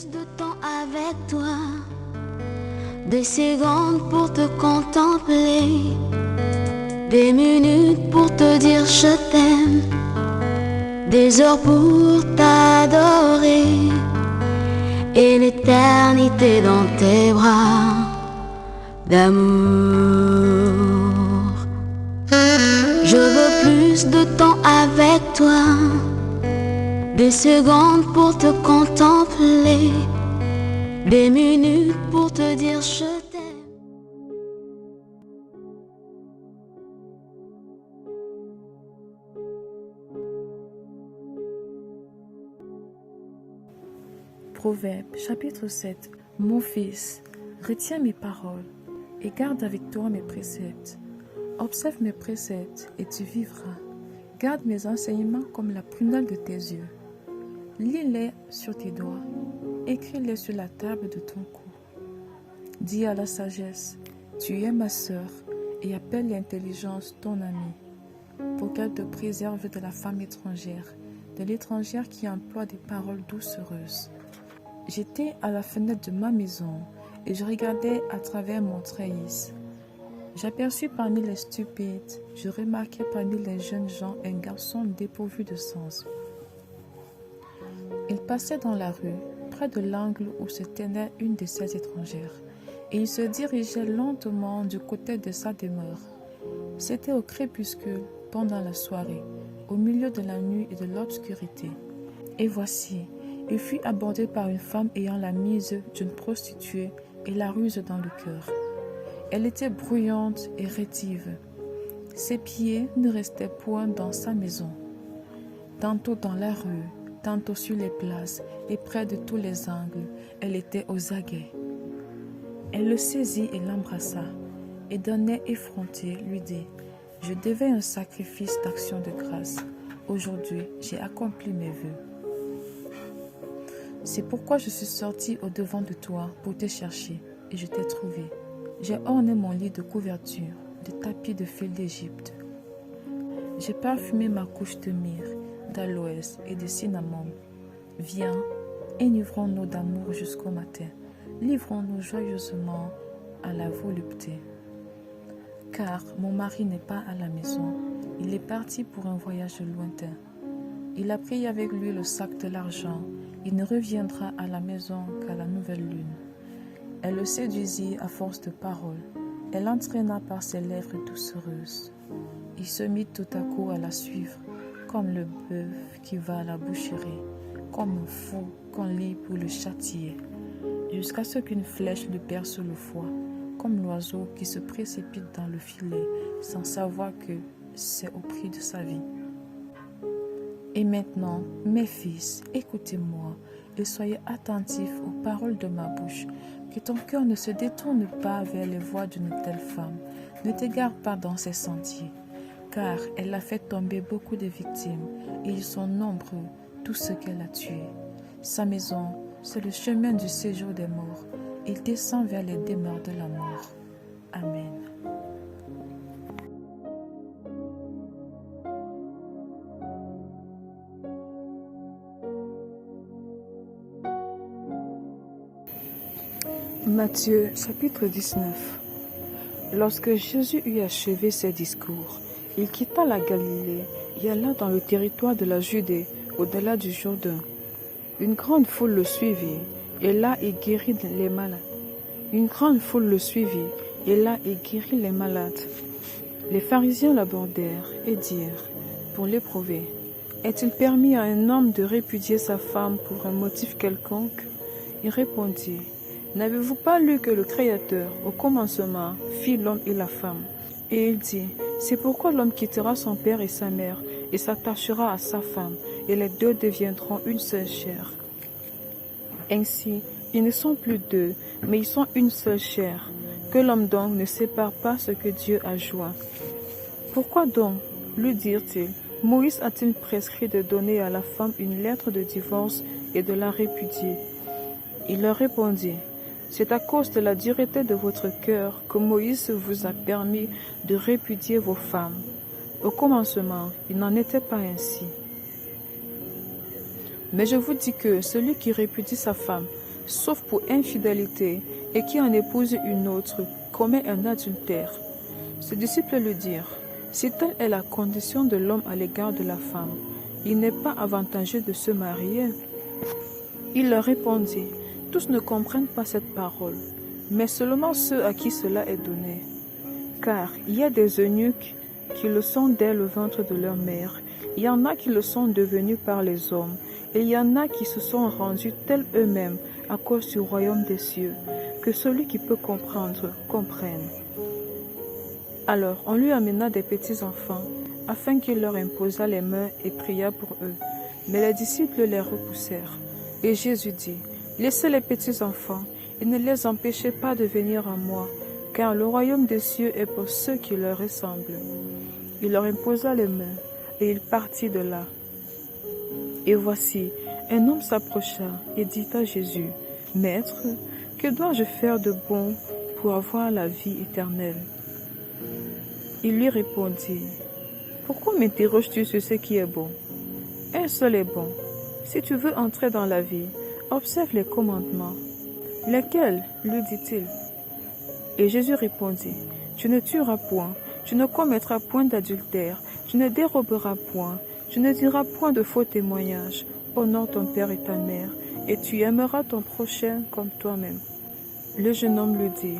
plus de temps avec toi, des secondes pour te contempler, des minutes pour te dire je t'aime, des heures pour t'adorer, et l'éternité dans tes bras d'amour. Je veux plus de temps avec toi, des secondes pour te contempler, des minutes pour te dire je t'aime. Proverbe chapitre 7. Mon fils, retiens mes paroles et garde avec toi mes préceptes. Observe mes préceptes et tu vivras. Garde mes enseignements comme la prunelle de tes yeux. Lis-les sur tes doigts, écris-les sur la table de ton cou. Dis à la sagesse, tu es ma sœur, et appelle l'intelligence ton amie, pour qu'elle te préserve de la femme étrangère, de l'étrangère qui emploie des paroles doucereuses. J'étais à la fenêtre de ma maison, et je regardais à travers mon trellis. J'aperçus parmi les stupides, je remarquai parmi les jeunes gens un garçon dépourvu de sens. Il passait dans la rue, près de l'angle où se tenait une de ces étrangères, et il se dirigeait lentement du côté de sa demeure. C'était au crépuscule, pendant la soirée, au milieu de la nuit et de l'obscurité. Et voici, il fut abordé par une femme ayant la mise d'une prostituée et la ruse dans le cœur. Elle était bruyante et rétive. Ses pieds ne restaient point dans sa maison. Tantôt dans la rue, tantôt sur les places et près de tous les angles, elle était aux aguets. Elle le saisit et l'embrassa, et d'un air effronté lui dit, « Je devais un sacrifice d'action de grâce. Aujourd'hui, j'ai accompli mes vœux. C'est pourquoi je suis sorti au-devant de toi pour te chercher, et je t'ai trouvé. J'ai orné mon lit de couverture, de tapis de fil d'Égypte. J'ai parfumé ma couche de myrrhe, d'aloès et de cinnamome. Viens, enivrons-nous d'amour jusqu'au matin. Livrons-nous joyeusement à la volupté. Car mon mari n'est pas à la maison, il est parti pour un voyage lointain. Il a pris avec lui le sac de l'argent, il ne reviendra à la maison qu'à la nouvelle lune. Elle le séduisit à force de paroles, elle l'entraîna par ses lèvres doucereuses. Il se mit tout à coup à la suivre, comme le bœuf qui va à la boucherie, comme un fou qu'on lie pour le châtier, jusqu'à ce qu'une flèche le perce le foie, comme l'oiseau qui se précipite dans le filet sans savoir que c'est au prix de sa vie. Et maintenant, mes fils, écoutez-moi et soyez attentifs aux paroles de ma bouche, que ton cœur ne se détourne pas vers les voies d'une telle femme, ne t'égare pas dans ses sentiers, car elle a fait tomber beaucoup de victimes, et ils sont nombreux, tous ceux qu'elle a tués. Sa maison, c'est le chemin du séjour des morts, il descend vers les demeures de la mort. Amen. Matthieu chapitre 19. Lorsque Jésus eut achevé ses discours, il quitta la Galilée et alla dans le territoire de la Judée, au-delà du Jourdain. Une grande foule le suivit, et là il guérit les malades. Les pharisiens l'abordèrent et dirent, pour l'éprouver, est-il permis à un homme de répudier sa femme pour un motif quelconque? Il répondit, n'avez-vous pas lu que le Créateur, au commencement, fit l'homme et la femme? Et il dit, c'est pourquoi l'homme quittera son père et sa mère, et s'attachera à sa femme, et les deux deviendront une seule chair. Ainsi, ils ne sont plus deux, mais ils sont une seule chair. Que l'homme donc ne sépare pas ce que Dieu a joint. Pourquoi donc, lui dirent-ils, Moïse a-t-il prescrit de donner à la femme une lettre de divorce et de la répudier? Il leur répondit, c'est à cause de la dureté de votre cœur que Moïse vous a permis de répudier vos femmes. Au commencement, il n'en était pas ainsi. Mais je vous dis que celui qui répudie sa femme, sauf pour infidélité, et qui en épouse une autre, commet un adultère. Ses disciples lui dirent, si telle est la condition de l'homme à l'égard de la femme, il n'est pas avantageux de se marier. Il leur répondit, tous ne comprennent pas cette parole, mais seulement ceux à qui cela est donné. Car il y a des eunuques qui le sont dès le ventre de leur mère, il y en a qui le sont devenus par les hommes, et il y en a qui se sont rendus tels eux-mêmes à cause du royaume des cieux, que celui qui peut comprendre, comprenne. Alors on lui amena des petits enfants, afin qu'il leur imposât les mains et pria pour eux. Mais les disciples les repoussèrent. Et Jésus dit, laissez les petits enfants, et ne les empêchez pas de venir à moi, car le royaume des cieux est pour ceux qui leur ressemblent. Il leur imposa les mains, et il partit de là. Et voici, un homme s'approcha et dit à Jésus, Maître, que dois-je faire de bon pour avoir la vie éternelle? Il lui répondit, pourquoi m'interroges-tu sur ce qui est bon? Un seul est bon. Si tu veux entrer dans la vie, observe les commandements. Lesquels? Lui dit-il. Et Jésus répondit, tu ne tueras point, tu ne commettras point d'adultère, tu ne déroberas point, tu ne diras point de faux témoignages, honore ton père et ta mère, et tu aimeras ton prochain comme toi-même. Le jeune homme lui dit,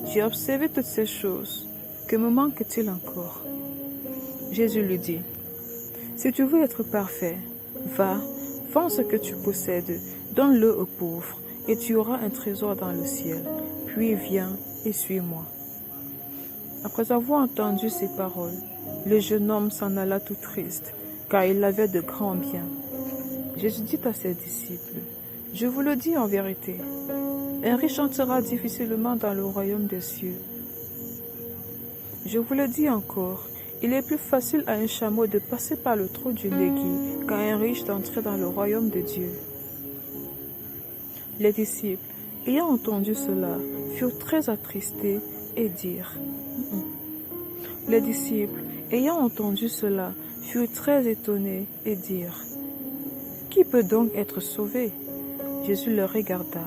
j'ai observé toutes ces choses, que me manque-t-il encore? Jésus lui dit, si tu veux être parfait, va, vends ce que tu possèdes, donne-le aux pauvres, et tu auras un trésor dans le ciel. Puis viens et suis-moi. Après avoir entendu ces paroles, le jeune homme s'en alla tout triste, car il avait de grands biens. Jésus dit à ses disciples, je vous le dis en vérité, un riche entrera difficilement dans le royaume des cieux. Je vous le dis encore, il est plus facile à un chameau de passer par le trou d'une aiguille qu'à un riche d'entrer dans le royaume de Dieu. Les disciples, ayant entendu cela, furent très attristés et dirent, Les disciples, ayant entendu cela, furent très étonnés et dirent, qui peut donc être sauvé? Jésus leur regarda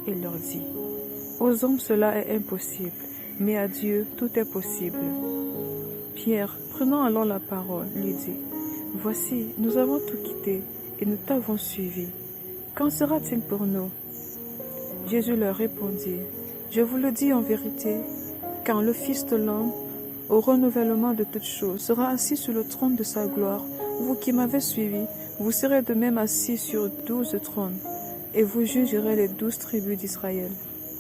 et leur dit, aux hommes cela est impossible, mais à Dieu tout est possible. Pierre, prenant alors la parole, lui dit, voici, nous avons tout quitté et nous t'avons suivi. Qu'en sera-t-il pour nous? Jésus leur répondit, je vous le dis en vérité, quand le Fils de l'homme, au renouvellement de toutes choses, sera assis sur le trône de sa gloire, vous qui m'avez suivi, vous serez de même assis sur 12 trônes, et vous jugerez les 12 tribus d'Israël.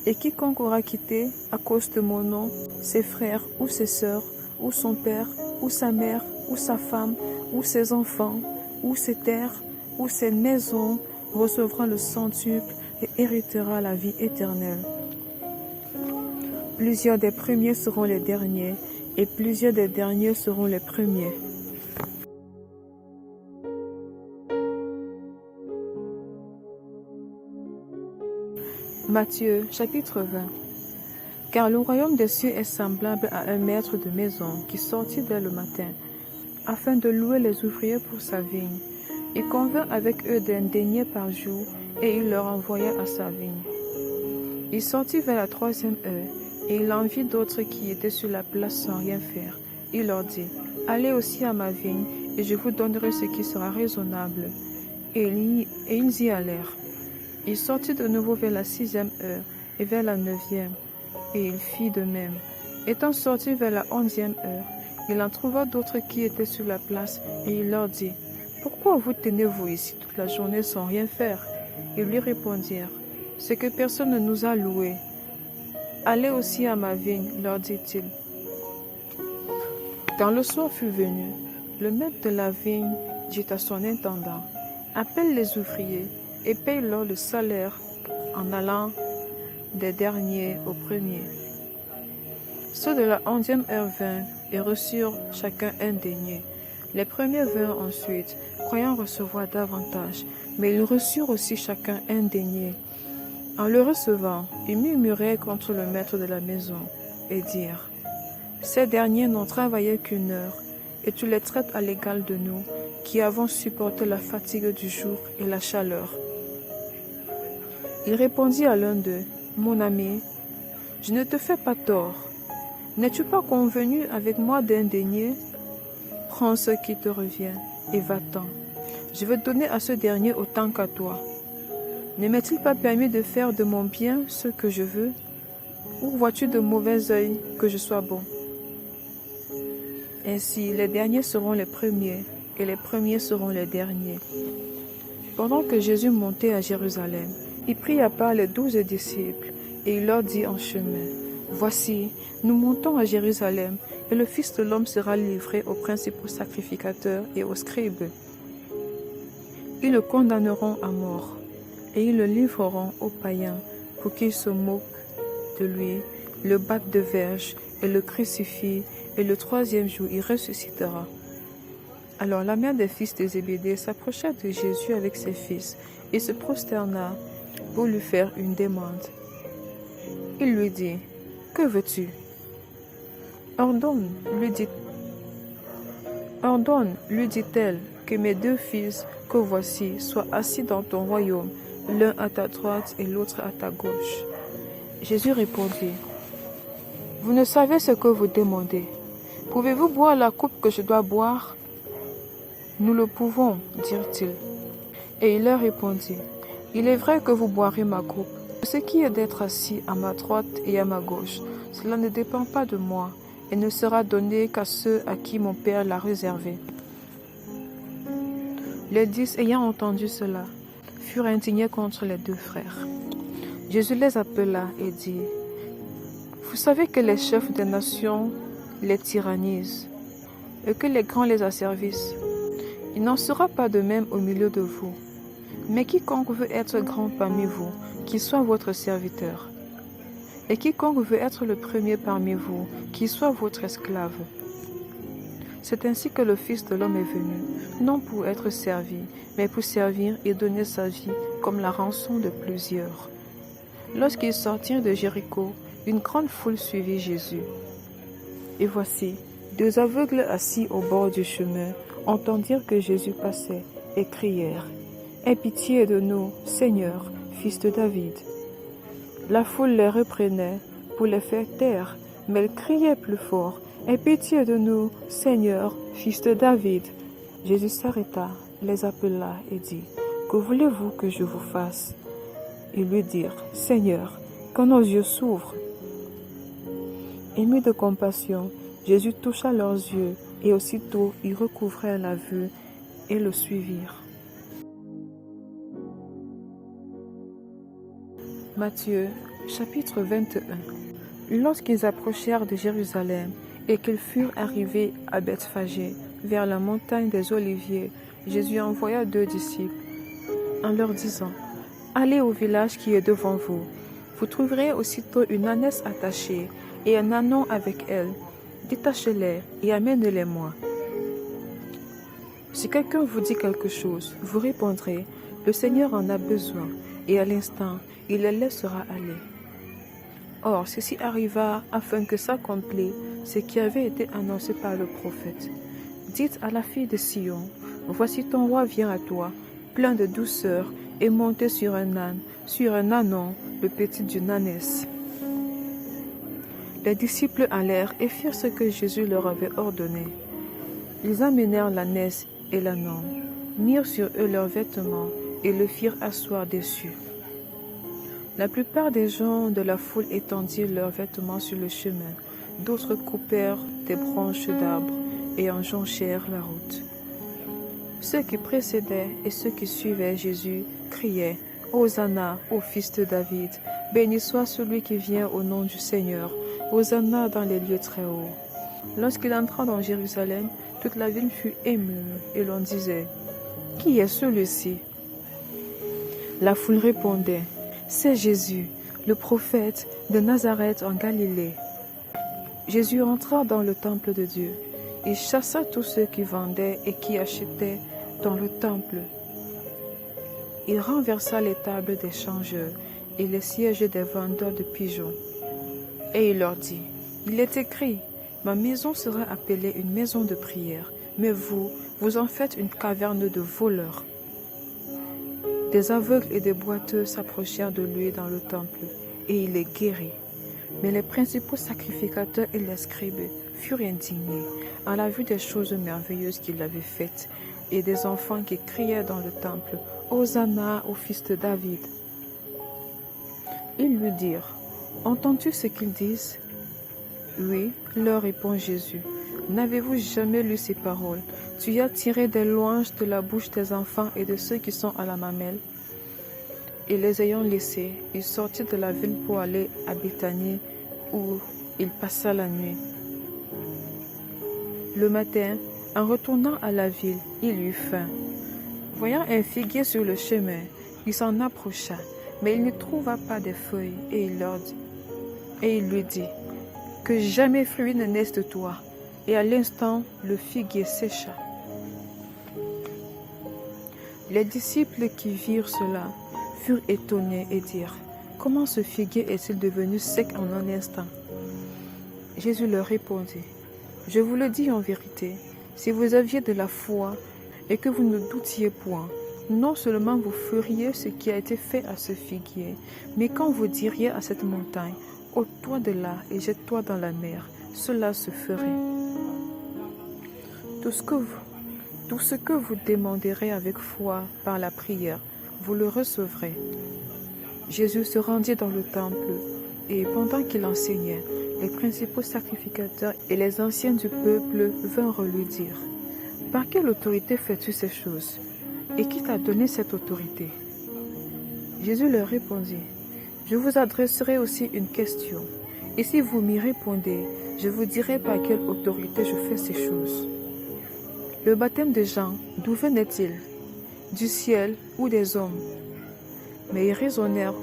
Et quiconque aura quitté, à cause de mon nom, ses frères ou ses sœurs, ou son père, ou sa mère, ou sa femme, ou ses enfants, ou ses terres, ou ses maisons, recevra le centuple et héritera la vie éternelle. Plusieurs des premiers seront les derniers, et plusieurs des derniers seront les premiers. Matthieu, chapitre 20. Car le royaume des cieux est semblable à un maître de maison qui sortit dès le matin, afin de louer les ouvriers pour sa vigne. Il convint avec eux d'un denier par jour, et il leur envoya à sa vigne. Il sortit vers la 3e heure, et il en vit d'autres qui étaient sur la place sans rien faire. Il leur dit, allez aussi à ma vigne, et je vous donnerai ce qui sera raisonnable. Et ils y allèrent. Il sortit de nouveau vers la 6e heure, et vers la 9e, et il fit de même. Étant sorti vers la 11e heure, il en trouva d'autres qui étaient sur la place, et il leur dit, pourquoi vous tenez-vous ici toute la journée sans rien faire? Ils lui répondirent, c'est que personne ne nous a loués. Allez aussi à ma vigne, leur dit-il. Quand le soir fut venu, le maître de la vigne dit à son intendant, appelle les ouvriers et paye-leur le salaire en allant des derniers aux premiers. Ceux de la 11e heure vinrent et reçurent chacun un denier. Les premiers vinrent ensuite, croyant recevoir davantage, mais ils reçurent aussi chacun un denier. En le recevant, ils murmuraient contre le maître de la maison et dirent, ces derniers n'ont travaillé qu'une heure, et tu les traites à l'égal de nous, qui avons supporté la fatigue du jour et la chaleur. Il répondit à l'un d'eux, « Mon ami, je ne te fais pas tort. N'es-tu pas convenu avec moi d'un denier? Prends ce qui te revient et va-t'en. Je veux donner à ce dernier autant qu'à toi. Ne m'est-il pas permis de faire de mon bien ce que je veux? Ou vois-tu de mauvais œil que je sois bon? Ainsi, les derniers seront les premiers, et les premiers seront les derniers. » Pendant que Jésus montait à Jérusalem, il prit à part les 12 disciples, et il leur dit en chemin, « Voici, nous montons à Jérusalem, et le Fils de l'homme sera livré aux principaux sacrificateurs et aux scribes. Ils le condamneront à mort, et ils le livreront aux païens pour qu'ils se moquent de lui, le battent de verges et le crucifient, et le troisième jour il ressuscitera. » Alors la mère des fils de Zébédée s'approcha de Jésus avec ses fils et se prosterna pour lui faire une demande. Il lui dit, « Que veux-tu? » Ordonne, lui dit-elle, que mes 2 fils que voici soient assis dans ton royaume, l'un à ta droite et l'autre à ta gauche. Jésus répondit, « Vous ne savez ce que vous demandez. Pouvez-vous boire la coupe que je dois boire? » « Nous le pouvons, dirent-ils. Et il leur répondit, « Il est vrai que vous boirez ma coupe. Ce qui est d'être assis à ma droite et à ma gauche, cela ne dépend pas de moi et ne sera donné qu'à ceux à qui mon Père l'a réservé. » Les 10 ayant entendu cela, furent indignés contre les 2 frères. Jésus les appela et dit, « Vous savez que les chefs des nations les tyrannisent et que les grands les asservissent. Il n'en sera pas de même au milieu de vous. Mais quiconque veut être grand parmi vous, qu'il soit votre serviteur. Et quiconque veut être le premier parmi vous, qu'il soit votre esclave. C'est ainsi que le Fils de l'homme est venu, non pour être servi, mais pour servir et donner sa vie comme la rançon de plusieurs. » Lorsqu'ils sortirent de Jéricho, une grande foule suivit Jésus. Et voici, 2 aveugles assis au bord du chemin entendirent que Jésus passait et crièrent, « Aie pitié de nous, Seigneur, fils de David. » La foule les reprenait pour les faire taire, mais ils criaient plus fort, « Aie pitié de nous, Seigneur, fils de David. » Jésus s'arrêta, les appela et dit, « Que voulez-vous que je vous fasse? » Ils lui dirent, « Seigneur, que nos yeux s'ouvrent. » Ému de compassion, Jésus toucha leurs yeux, et aussitôt ils recouvrèrent la vue et le suivirent. Matthieu, chapitre 21. Lorsqu'ils approchèrent de Jérusalem et qu'ils furent arrivés à Bethphagée, vers la montagne des Oliviers, Jésus envoya 2 disciples, en leur disant, « Allez au village qui est devant vous. Vous trouverez aussitôt une ânesse attachée et un ânon avec elle. Détachez-les et amenez-les-moi. Si quelqu'un vous dit quelque chose, vous répondrez, le Seigneur en a besoin, et à l'instant, il les laissera aller. » Or, ceci arriva afin que s'accomplisse ce qui avait été annoncé par le prophète. Dites à la fille de Sion, voici ton roi vient à toi, plein de douceur, et monté sur un âne, sur un ânon, le petit d'une ânesse. Les disciples allèrent et firent ce que Jésus leur avait ordonné. Ils amenèrent l'ânesse et l'ânon, mirent sur eux leurs vêtements et le firent asseoir dessus. La plupart des gens de la foule étendirent leurs vêtements sur le chemin, d'autres coupèrent des branches d'arbres et en jonchèrent la route. Ceux qui précédaient et ceux qui suivaient Jésus criaient « Hosanna au fils de David, béni soit celui qui vient au nom du Seigneur, Hosanna dans les lieux très hauts. » Lorsqu'il entra dans Jérusalem, toute la ville fut émue et l'on disait « Qui est celui-ci » La foule répondait « C'est Jésus, le prophète de Nazareth en Galilée. » Jésus entra dans le temple de Dieu. Il chassa tous ceux qui vendaient et qui achetaient dans le temple. Il renversa les tables des changeurs et les sièges des vendeurs de pigeons. Et il leur dit, « Il est écrit, ma maison sera appelée une maison de prière, mais vous, vous en faites une caverne de voleurs. » Des aveugles et des boiteux s'approchèrent de lui dans le temple, et il les guérit. Mais les principaux sacrificateurs et les scribes furent indignés à la vue des choses merveilleuses qu'il avait faites, et des enfants qui criaient dans le temple, « Hosanna au fils de David !» Ils lui dirent, « Entends-tu ce qu'ils disent ?» Oui, leur répond Jésus. N'avez-vous jamais lu ces paroles? Tu as tiré des louanges de la bouche des enfants et de ceux qui sont à la mamelle. Et les ayant laissés, il sortit de la ville pour aller à Béthanie, où il passa la nuit. Le matin, en retournant à la ville, il eut faim. Voyant un figuier sur le chemin, il s'en approcha, mais il ne trouva pas de feuilles, et il lui dit, « Que jamais fruit ne naisse de toi. » Et à l'instant, le figuier sécha. Les disciples qui virent cela furent étonnés et dirent, « Comment ce figuier est-il devenu sec en un instant ?» Jésus leur répondit, « Je vous le dis en vérité, si vous aviez de la foi et que vous ne doutiez point, non seulement vous feriez ce qui a été fait à ce figuier, mais quand vous diriez à cette montagne, « ôte-toi de là et jette-toi dans la mer », cela se ferait. Tout ce que vous demanderez avec foi par la prière, vous le recevrez. » Jésus se rendit dans le temple, et pendant qu'il enseignait, les principaux sacrificateurs et les anciens du peuple vinrent lui dire, « Par quelle autorité fais-tu ces choses? Et qui t'a donné cette autorité ?» Jésus leur répondit, « Je vous adresserai aussi une question, et si vous m'y répondez, je vous dirai par quelle autorité je fais ces choses. Le baptême de Jean, d'où venait-il? Du ciel ou des hommes? » Mais ils raisonnèrent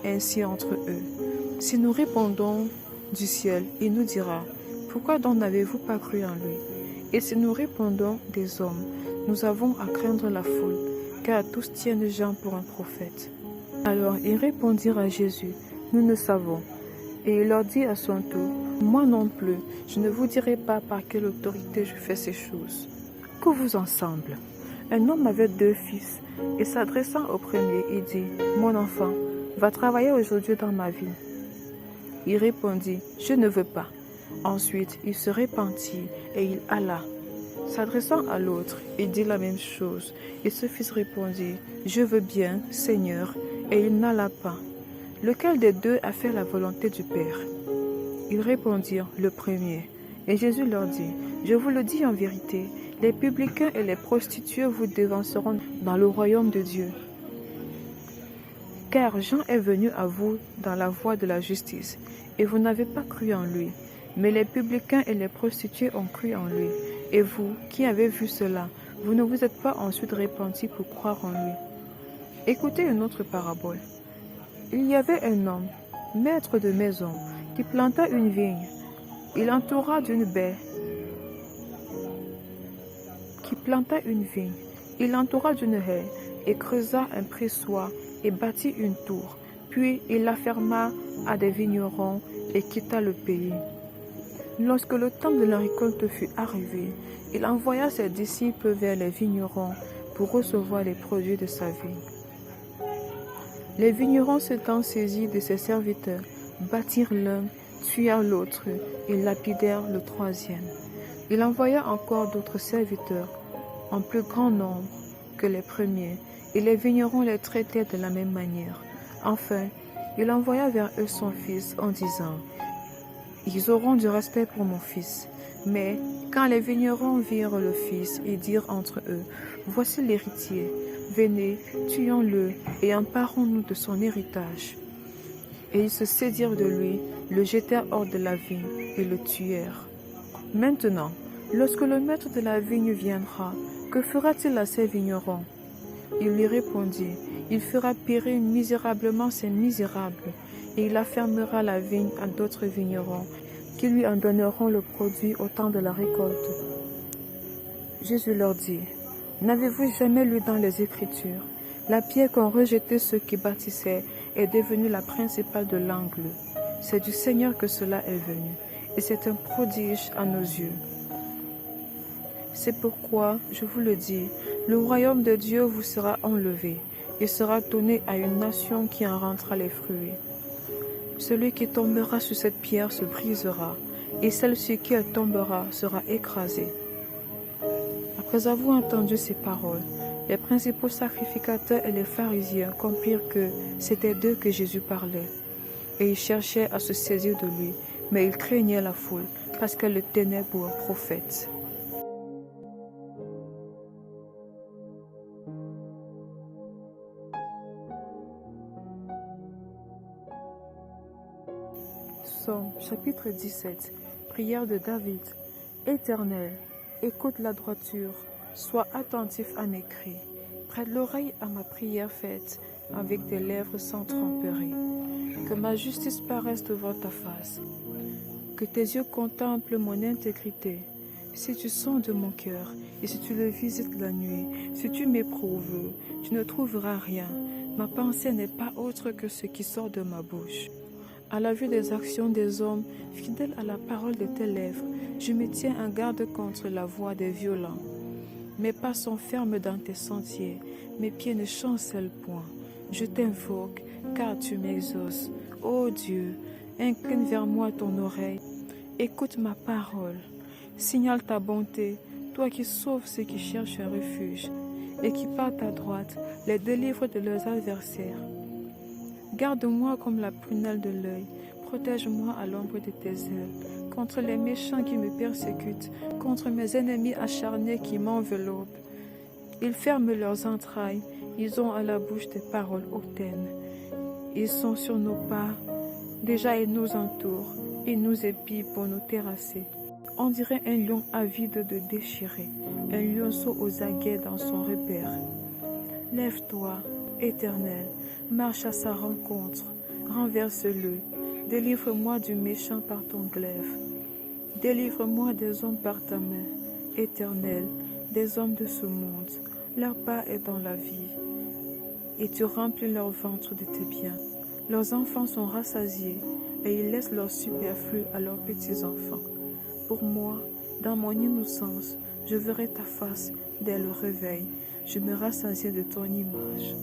ainsi entre eux. « Si nous répondons du ciel, il nous dira, pourquoi donc n'avez-vous pas cru en lui? Et si nous répondons des hommes, nous avons à craindre la foule, car tous tiennent Jean pour un prophète. » Alors ils répondirent à Jésus, « Nous ne savons. » Et il leur dit à son tour, « Moi non plus, je ne vous dirai pas par quelle autorité je fais ces choses. » Que vous en semble? Un homme avait 2 fils, et s'adressant au premier, il dit, « Mon enfant, va travailler aujourd'hui dans ma vigne. » Il répondit, « Je ne veux pas. » Ensuite, il se repentit, et il alla. S'adressant à l'autre, il dit la même chose, et ce fils répondit, « Je veux bien, Seigneur, » et il n'alla pas. Lequel des 2 a fait la volonté du Père? Ils répondirent, « Le premier. » Et Jésus leur dit, « Je vous le dis en vérité, les publicains et les prostituées vous devanceront dans le royaume de Dieu. Car Jean est venu à vous dans la voie de la justice, et vous n'avez pas cru en lui. Mais les publicains et les prostituées ont cru en lui. Et vous, qui avez vu cela, vous ne vous êtes pas ensuite repentis pour croire en lui. » Écoutez une autre parabole. Il y avait un homme, maître de maison, qui planta une vigne. Il l'entoura d'une baie. Il l'entoura d'une haie et creusa un pressoir et bâtit une tour. Puis il la ferma à des vignerons et quitta le pays. Lorsque le temps de la récolte fut arrivé, il envoya ses disciples vers les vignerons pour recevoir les produits de sa vigne. Les vignerons s'étant saisis de ses serviteurs, battirent l'un, tuèrent l'autre et lapidèrent le troisième. Il envoya encore d'autres serviteurs, en plus grand nombre que les premiers, et les vignerons les traitaient de la même manière. Enfin, il envoya vers eux son fils en disant, « Ils auront du respect pour mon fils. » Mais quand les vignerons virent le fils, ils dirent entre eux, « Voici l'héritier, venez, tuons-le et emparons-nous de son héritage. » Et ils se saisirent de lui, le jetèrent hors de la vigne et le tuèrent. Maintenant, lorsque le maître de la vigne viendra, que fera-t-il à ces vignerons? Il lui répondit, il fera périr misérablement ces misérables, et il affermera la vigne à d'autres vignerons, qui lui en donneront le produit au temps de la récolte. Jésus leur dit, n'avez-vous jamais lu dans les Écritures, la pierre qu'ont rejetée ceux qui bâtissaient est devenue la principale de l'angle. C'est du Seigneur que cela est venu, et c'est un prodige à nos yeux. C'est pourquoi, je vous le dis, le royaume de Dieu vous sera enlevé, et sera donné à une nation qui en rendra les fruits. Celui qui tombera sur cette pierre se brisera, et celle sur qui elle tombera sera écrasée. Après avoir entendu ces paroles, les principaux sacrificateurs et les pharisiens comprirent que c'était d'eux que Jésus parlait, et ils cherchaient à se saisir de lui, mais ils craignaient la foule, parce qu'elle le tenait pour un prophète. Psaume chapitre 17. Prière de David. Éternel, écoute la droiture, sois attentif à mes cris. Prête l'oreille à ma prière faite avec des lèvres sans tromperie. Que ma justice paraisse devant ta face. Que tes yeux contemplent mon intégrité. Si tu sondes mon cœur et si tu le visites la nuit, si tu m'éprouves, tu ne trouveras rien. Ma pensée n'est pas autre que ce qui sort de ma bouche. À la vue des actions des hommes, fidèles à la parole de tes lèvres, je me tiens en garde contre la voix des violents. Mes pas sont fermes dans tes sentiers, mes pieds ne chancellent point. Je t'invoque, car tu m'exauces. Ô Dieu, incline vers moi ton oreille, écoute ma parole. Signale ta bonté, toi qui sauves ceux qui cherchent un refuge, et qui par ta droite les délivres de leurs adversaires. Garde-moi comme la prunelle de l'œil, protège-moi à l'ombre de tes ailes, contre les méchants qui me persécutent, contre mes ennemis acharnés qui m'enveloppent. Ils ferment leurs entrailles, ils ont à la bouche des paroles hautaines. Ils sont sur nos pas, déjà ils nous entourent, ils nous épient pour nous terrasser. On dirait un lion avide de déchirer, un lionceau aux aguets dans son repère. Lève-toi, Éternel, marche à sa rencontre, renverse-le, délivre-moi du méchant par ton glaive. Délivre-moi des hommes par ta main, Éternel, des hommes de ce monde. Leur part est dans la vie, et tu remplis leur ventre de tes biens. Leurs enfants sont rassasiés, et ils laissent leur superflu à leurs petits-enfants. Pour moi, dans mon innocence, je verrai ta face dès le réveil. Je me rassasiai de ton image.